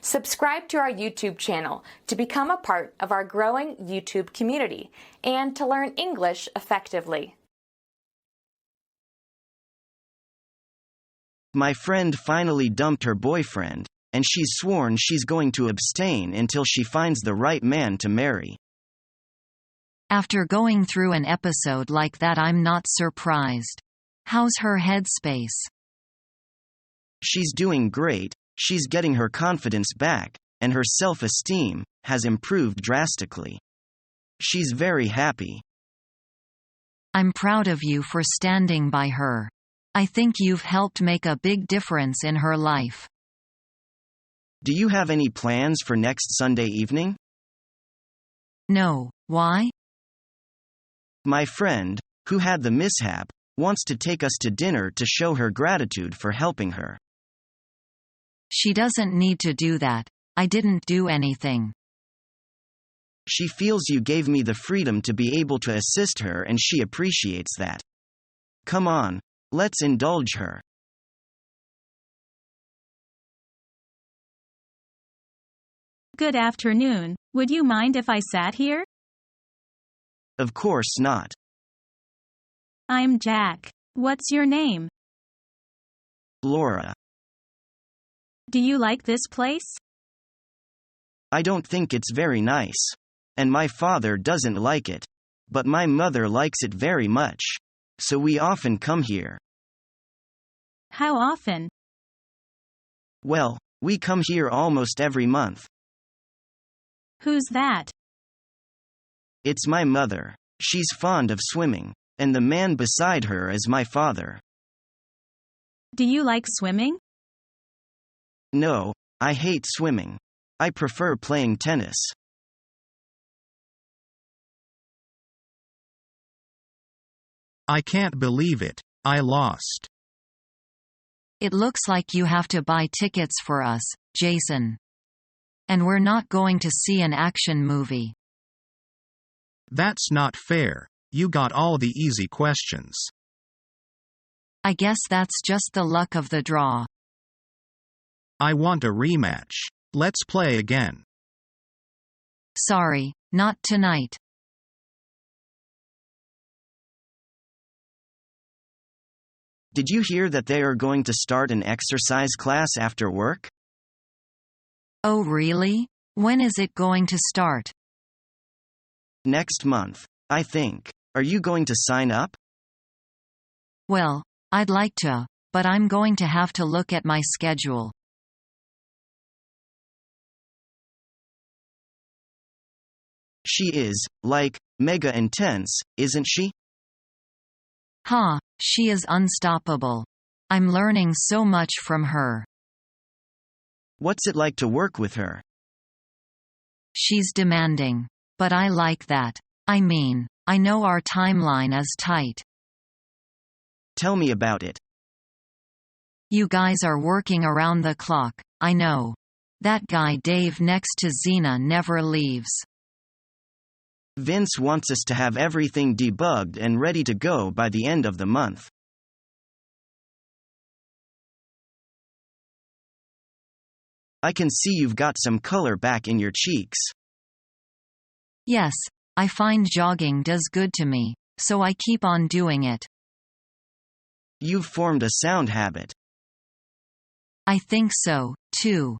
Subscribe to our YouTube channel to become a part of our growing YouTube community and to learn English effectively. My friend finally dumped her boyfriend, and she's sworn she's going to abstain until she finds the right man to marry. After going through an episode like that, I'm not surprised. How's her headspace? She's doing great, she's getting her confidence back, and her self-esteem has improved drastically. She's very happy. I'm proud of you for standing by her. I think you've helped make a big difference in her life. Do you have any plans for next Sunday evening? No, why? My friend, who had the mishap, wants to take us to dinner to show her gratitude for helping her. She doesn't need to do that. I didn't do anything. She feels you gave me the freedom to be able to assist her and she appreciates that. Come on, let's indulge her. Good afternoon. Would you mind if I sat here? Of course not. I'm Jack. What's your name? Laura. Do you like this place? I don't think it's very nice. And my father doesn't like it. But my mother likes it very much. So we often come here. How often? Well, we come here almost every month. Who's that? It's my mother. She's fond of swimming. And the man beside her is my father. Do you like swimming? No, I hate swimming. I prefer playing tennis. I can't believe it. I lost. It looks like you have to buy tickets for us, Jason. And we're not going to see an action movie. That's not fair. You got all the easy questions. I guess that's just the luck of the draw. I want a rematch. Let's play again. Sorry, not tonight. Did you hear that they are going to start an exercise class after work? Oh really? When is it going to start? Next month, I think. Are you going to sign up? Well, I'd like to, but I'm going to have to look at my schedule. She is, like, mega intense, isn't she? Huh, she is unstoppable. I'm learning so much from her. What's it like to work with her? She's demanding. But I like that. I mean, I know our timeline is tight. Tell me about it. You guys are working around the clock, I know. That guy Dave next to Xena never leaves. Vince wants us to have everything debugged and ready to go by the end of the month. I can see you've got some color back in your cheeks. Yes, I find jogging does good to me, so I keep on doing it. You've formed a sound habit. I think so, too.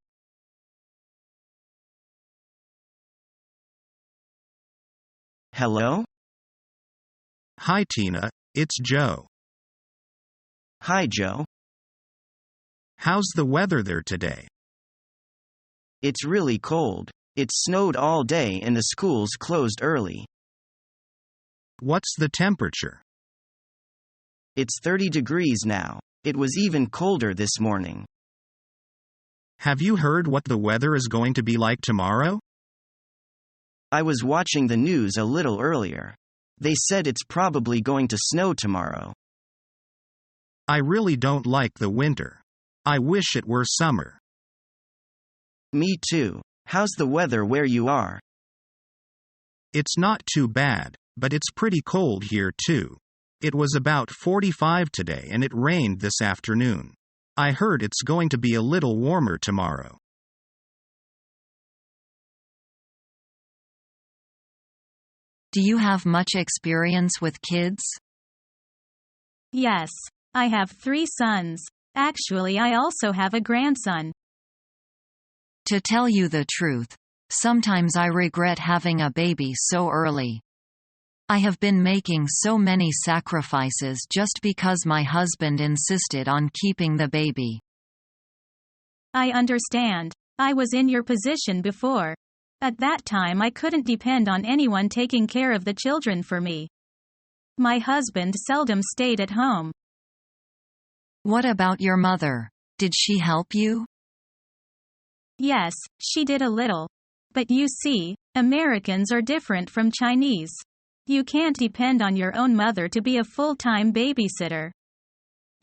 Hello? Hi Tina, it's Joe. Hi Joe. How's the weather there today? It's really cold. It snowed all day and the schools closed early. What's the temperature? It's 30 degrees now. It was even colder this morning. Have you heard what the weather is going to be like tomorrow? I was watching the news a little earlier. They said it's probably going to snow tomorrow. I really don't like the winter. I wish it were summer. Me too. How's the weather where you are? It's not too bad, but it's pretty cold here too. It was about 45 today and it rained this afternoon. I heard it's going to be a little warmer tomorrow. Do you have much experience with kids? Yes. I have 3 sons. Actually, I also have a grandson. To tell you the truth, sometimes I regret having a baby so early. I have been making so many sacrifices just because my husband insisted on keeping the baby. I understand. I was in your position before. At that time, I couldn't depend on anyone taking care of the children for me. My husband seldom stayed at home. What about your mother? Did she help you? Yes, she did a little. But you see, Americans are different from Chinese. You can't depend on your own mother to be a full-time babysitter.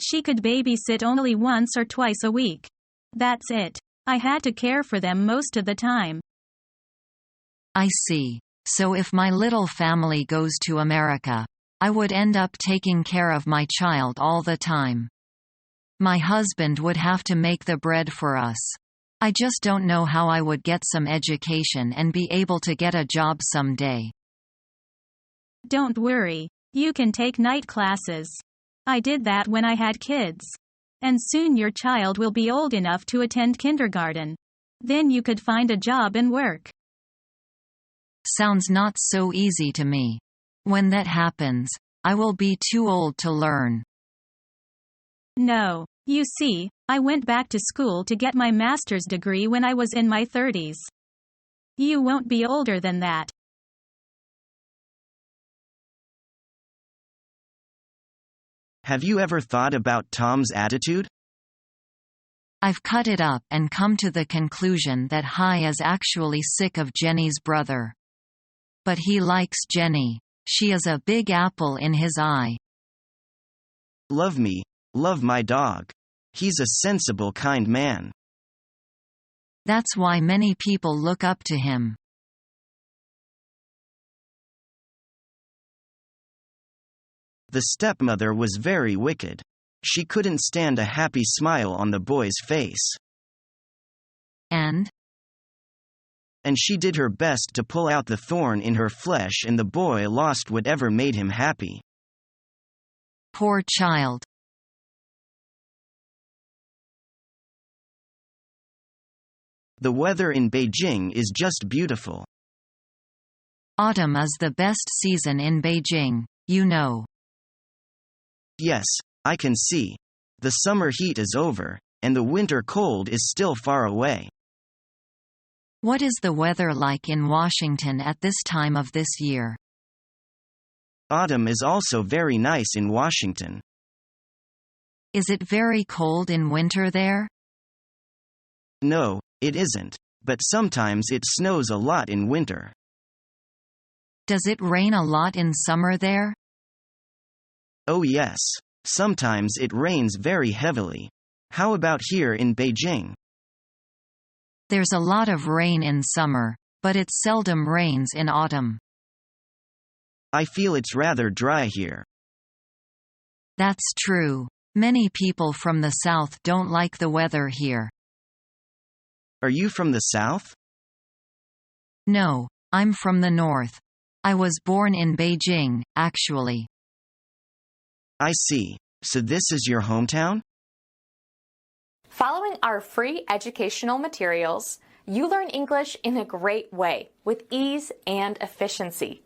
She could babysit only once or twice a week. That's it. I had to care for them most of the time. I see. So if my little family goes to America, I would end up taking care of my child all the time. My husband would have to make the bread for us. I just don't know how I would get some education and be able to get a job someday. Don't worry. You can take night classes. I did that when I had kids. And soon your child will be old enough to attend kindergarten. Then you could find a job and work. Sounds not so easy to me. When that happens, I will be too old to learn. No. You see, I went back to school to get my master's degree when I was in my 30s. You won't be older than that. Have you ever thought about Tom's attitude? I've cut it up and come to the conclusion that Hai is actually sick of Jenny's brother. But he likes Jenny. She is a big apple in his eye. Love me, love my dog. He's a sensible, kind man. That's why many people look up to him. The stepmother was very wicked. She couldn't stand a happy smile on the boy's face. And she did her best to pull out the thorn in her flesh, and the boy lost whatever made him happy. Poor child. The weather in Beijing is just beautiful. Autumn is the best season in Beijing, you know. Yes, I can see. The summer heat is over, and the winter cold is still far away. What is the weather like in Washington at this time of this year? Autumn is also very nice in Washington. Is it very cold in winter there? No, it isn't, but sometimes it snows a lot in winter. Does it rain a lot in summer there? Oh yes, sometimes it rains very heavily. How about here in Beijing? There's a lot of rain in summer, but it seldom rains in autumn. I feel it's rather dry here. That's true. Many people from the south don't like the weather here. Are you from the south? No, I'm from the north. I was born in Beijing, actually. I see. So this is your hometown? Following our free educational materials, you learn English in a great way with ease and efficiency.